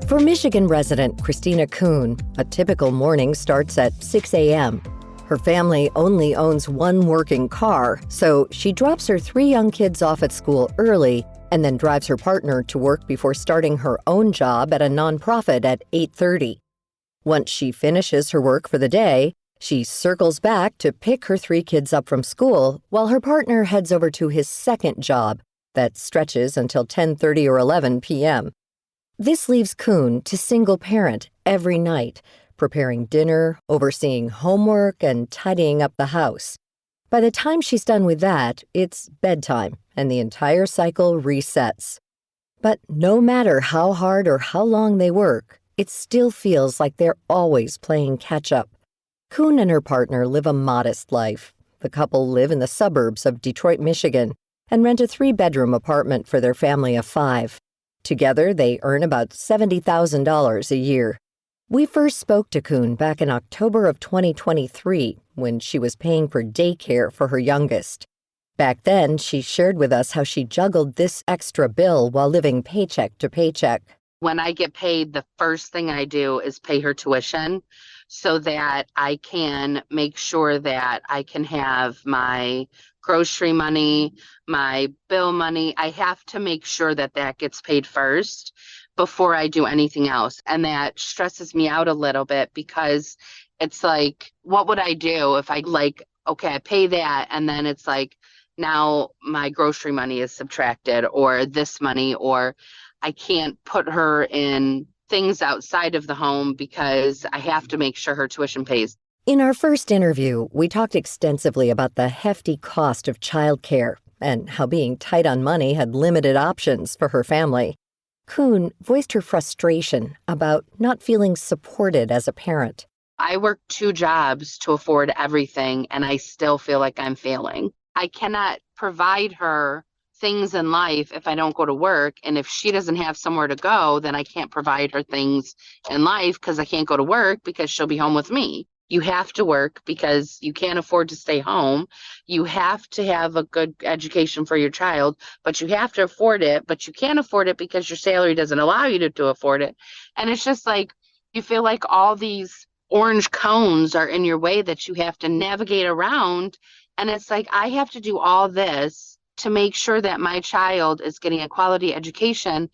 For Michigan resident Christina Kuhn, a typical morning starts at 6 a.m. Her family only owns one working car, so she drops her 3 young kids off at school early and then drives her partner to work before starting her own job at a nonprofit at 8:30. Once she finishes her work for the day, she circles back to pick her 3 kids up from school while her partner heads over to his second job that stretches until 10:30 or 11 p.m. This leaves Kuhn to single parent every night, preparing dinner, overseeing homework, and tidying up the house. By the time she's done with that, it's bedtime, and the entire cycle resets. But no matter how hard or how long they work, it still feels like they're always playing catch-up. Kuhn and her partner live a modest life. The couple live in the suburbs of Detroit, Michigan, and rent a 3-bedroom apartment for their family of 5. Together, they earn about $70,000 a year. We first spoke to Kuhn back in October of 2023 when she was paying for daycare for her youngest. Back then, she shared with us how she juggled this extra bill while living paycheck to paycheck. When I get paid, the first thing I do is pay her tuition so that I can make sure that I can have my grocery money, my bill money. I have to make sure that that gets paid first before I do anything else. And that stresses me out a little bit because it's like, what would I do if okay, I pay that and then it's like, now my grocery money is subtracted or this money, or I can't put her in things outside of the home because I have to make sure her tuition pays. In our first interview, we talked extensively about the hefty cost of childcare and how being tight on money had limited options for her family. Kuhn voiced her frustration about not feeling supported as a parent. I work 2 jobs to afford everything, and I still feel like I'm failing. I cannot provide her things in life if I don't go to work, and if she doesn't have somewhere to go, then I can't provide her things in life because I can't go to work because she'll be home with me. You have to work because you can't afford to stay home. You have to have a good education for your child, but you have to afford it, but you can't afford it because your salary doesn't allow you to afford it. And it's just like, you feel like all these orange cones are in your way that you have to navigate around. And it's like, I have to do all this to make sure that my child is getting a quality education,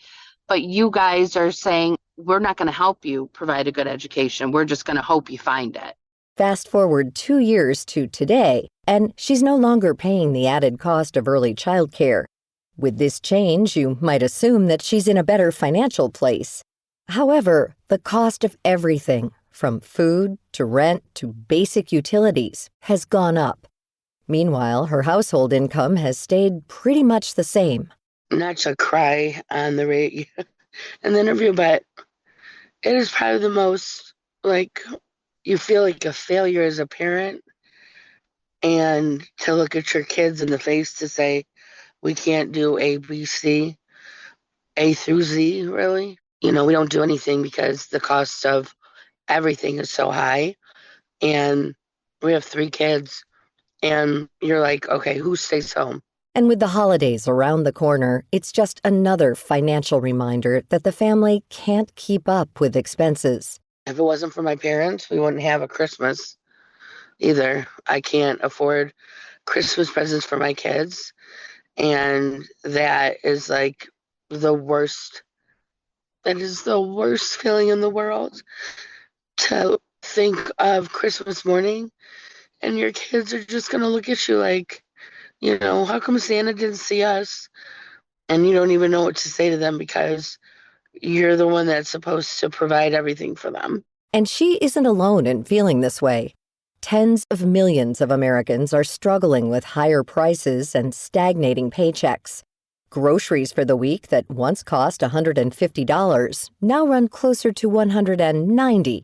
but you guys are saying, we're not going to help you provide a good education. We're just going to hope you find it. Fast forward 2 years to today, and she's no longer paying the added cost of early childcare. With this change, you might assume that she's in a better financial place. However, the cost of everything, from food to rent to basic utilities, has gone up. Meanwhile, her household income has stayed pretty much the same. Not to cry on the radio in the interview, but it is probably the most, you feel like a failure as a parent, and to look at your kids in the face to say, we can't do A, B, C, A through Z, really. We don't do anything because the cost of everything is so high. And we have 3 kids, and you're like, okay, who stays home? And with the holidays around the corner, it's just another financial reminder that the family can't keep up with expenses. If it wasn't for my parents, we wouldn't have a Christmas either. I can't afford Christmas presents for my kids. And that is like the worst. That is the worst feeling in the world, to think of Christmas morning and your kids are just going to look at you like, how come Santa didn't see us? And you don't even know what to say to them because you're the one that's supposed to provide everything for them. And she isn't alone in feeling this way. Tens of millions of Americans are struggling with higher prices and stagnating paychecks. Groceries for the week that once cost $150 now run closer to $190.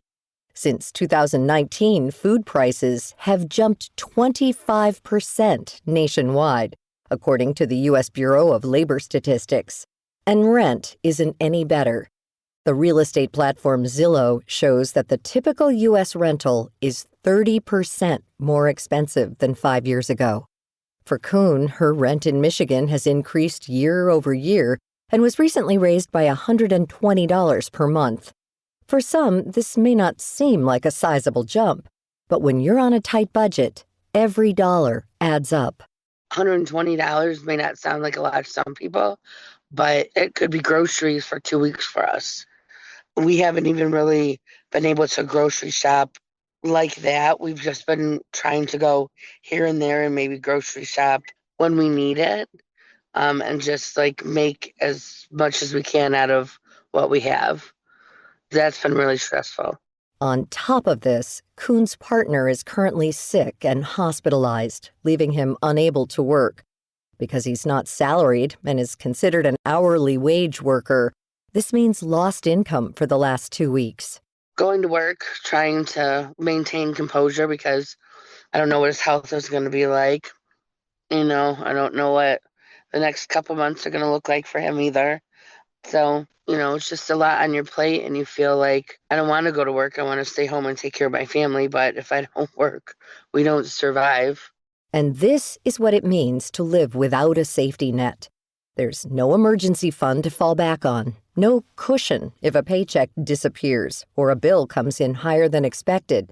Since 2019, food prices have jumped 25% nationwide, according to the U.S. Bureau of Labor Statistics. And rent isn't any better. The real estate platform Zillow shows that the typical U.S. rental is 30% more expensive than 5 years ago. For Kuhn, her rent in Michigan has increased year over year, and was recently raised by $120 per month. For some, this may not seem like a sizable jump, but when you're on a tight budget, every dollar adds up. $120 may not sound like a lot to some people, but it could be groceries for 2 weeks for us. We haven't even really been able to grocery shop like that. We've just been trying to go here and there and maybe grocery shop when we need it, and just like make as much as we can out of what we have. That's been really stressful. On top of this, Kuhn's partner is currently sick and hospitalized, leaving him unable to work. Because he's not salaried and is considered an hourly wage worker, this means lost income for the last 2 weeks. Going to work, trying to maintain composure because I don't know what his health is going to be like. I don't know what the next couple months are going to look like for him either. So, it's just a lot on your plate, and you feel like I don't want to go to work. I want to stay home and take care of my family. But if I don't work, we don't survive. And this is what it means to live without a safety net. There's no emergency fund to fall back on, no cushion if a paycheck disappears or a bill comes in higher than expected.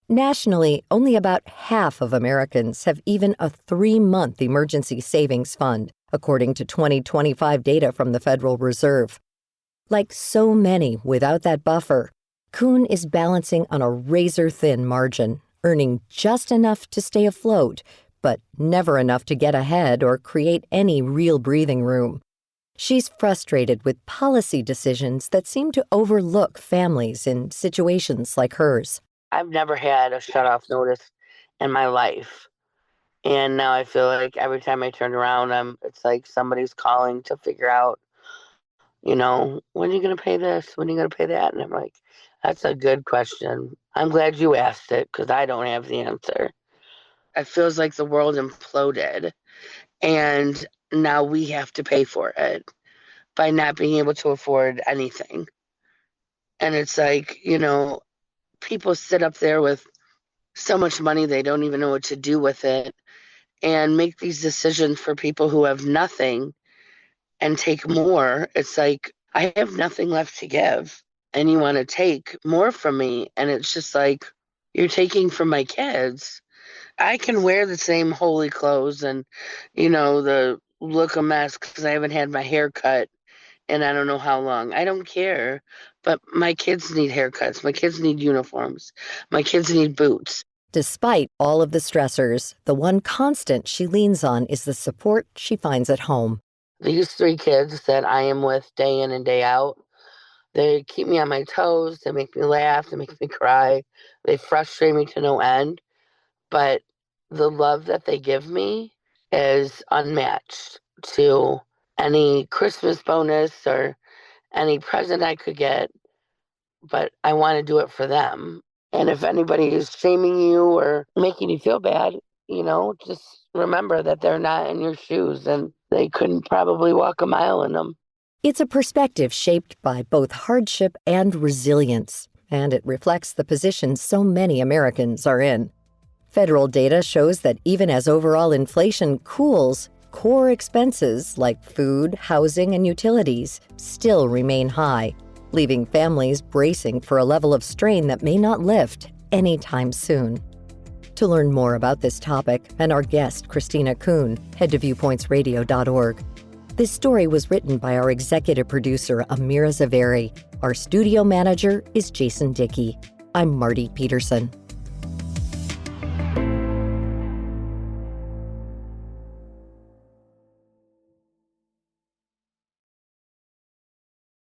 Nationally, only about half of Americans have even a 3-month emergency savings fund, according to 2025 data from the Federal Reserve. Like so many without that buffer, Kuhn is balancing on a razor-thin margin, earning just enough to stay afloat, but never enough to get ahead or create any real breathing room. She's frustrated with policy decisions that seem to overlook families in situations like hers. I've never had a shut-off notice in my life. And now I feel like every time I turn around, it's like somebody's calling to figure out, when are you going to pay this? When are you going to pay that? And I'm like, that's a good question. I'm glad you asked it because I don't have the answer. It feels like the world imploded, and now we have to pay for it by not being able to afford anything. And it's like, people sit up there with so much money they don't even know what to do with it and make these decisions for people who have nothing and take more. It's like, I have nothing left to give, and you want to take more from me. And it's just like, you're taking from my kids. I can wear the same holy clothes and, the look a mess because I haven't had my hair cut and I don't know how long. I don't care. But my kids need haircuts. My kids need uniforms. My kids need boots. Despite all of the stressors, the one constant she leans on is the support she finds at home. These 3 kids that I am with day in and day out, they keep me on my toes. They make me laugh. They make me cry. They frustrate me to no end. But the love that they give me is unmatched to any Christmas bonus or any present I could get. But I want to do it for them. And if anybody is shaming you or making you feel bad, just remember that they're not in your shoes and they couldn't probably walk a mile in them. It's a perspective shaped by both hardship and resilience, and it reflects the position so many Americans are in. Federal data shows that even as overall inflation cools, core expenses like food, housing, and utilities still remain high, leaving families bracing for a level of strain that may not lift anytime soon. To learn more about this topic and our guest, Christina Kuhn, head to viewpointsradio.org. This story was written by our executive producer, Amira Zaveri. Our studio manager is Jason Dickey. I'm Marty Peterson.